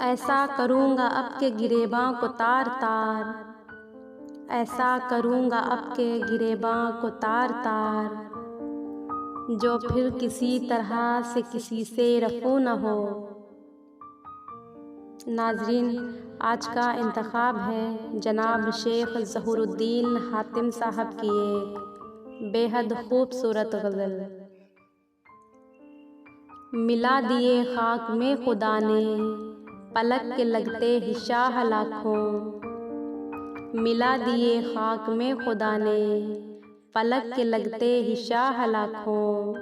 ऐसा करूँगा अब के गिरेबां को तार तार, ऐसा करूँगा अब के गिरेबां को तार तार, जो फिर किसी तरह से किसी से रफू न हो। नाज़रीन, आज का इंतखाब है जनाब शेख ज़हूरुद्दीन हातिम साहब की एक बेहद खूबसूरत गज़ल। मिला दिए खाक में खुदा ने पलक के लगते ही शाह लाखों, मिला दिए खाक में खुदा ने पलक के लगते ही शाह लाखों,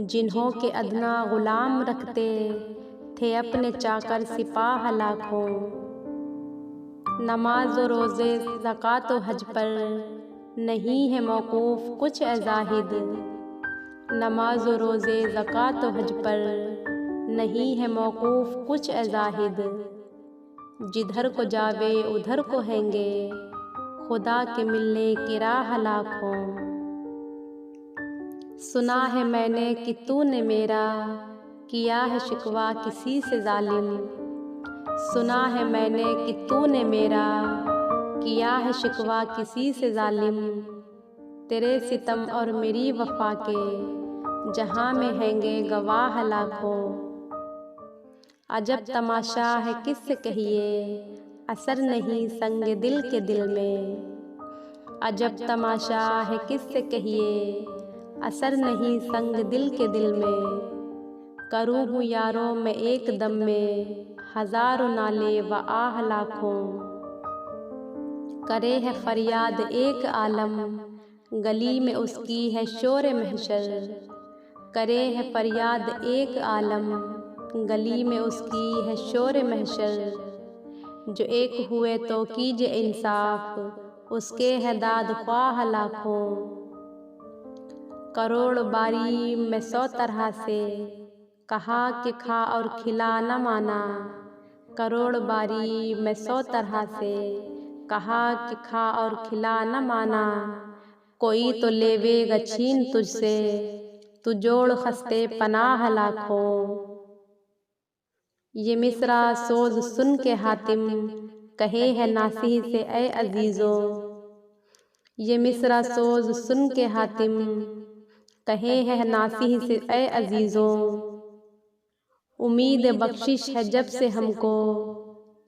जिन्हों के अदना गुलाम रखते थे अपने चाकर सिपाह लाखों। नमाज व रोज़े ज़कात व हज पर नहीं है मौकूफ़ कुछ ए ज़ाहिद, नमाज व रोज़े ज़कात व हज पर नहीं है मौकूफ़ कुछ ए ज़ाहिद, जिधर को जावे उधर को हैंगे खुदा के मिलने की राह लाखों। सुना है मैंने कि तूने मेरा किया है शिकवा किसी से ज़ालिम, सुना है मैंने कि तूने मेरा किया है शिकवा किसी से ज़ालिम, तेरे सितम और मेरी वफ़ा के जहाँ में हैंगे गवाह लाखों। अजब तमाशा है किससे कहिए असर नहीं संग दिल के दिल में, अजब तमाशा है किससे कहिए असर नहीं संग दिल के दिल में, करूँ हूँ यारों में एक दम में हज़ारों नाले व आह लाखों। करे है फरियाद एक आलम गली में उसकी है शोर महशर, करे है फरियाद एक आलम गली में उसकी है शोर महशर, जो एक हुए तो कीजिए इंसाफ उसके है दाद ख्वाह लाखों। करोड़ बारी में 100 तरह से कहा कि खा और खिला न माना, करोड़ बारी में 100 तरह से कहा कि खा और खिला न माना, कोई तो लेवेगा छीन तुझसे तू जोड़ खस्ते पनाह लाखों। ये मिसरा सोज सुन के हातिम कहे है नासिह से ए अजीज़ों, ये मिसरा सोज सुन के हातिम कहे है नासिह से ए अजीज़ों, उम्मीद बख्शिश है जब से हमको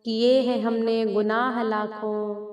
किए हैं हमने गुनाह लाखों।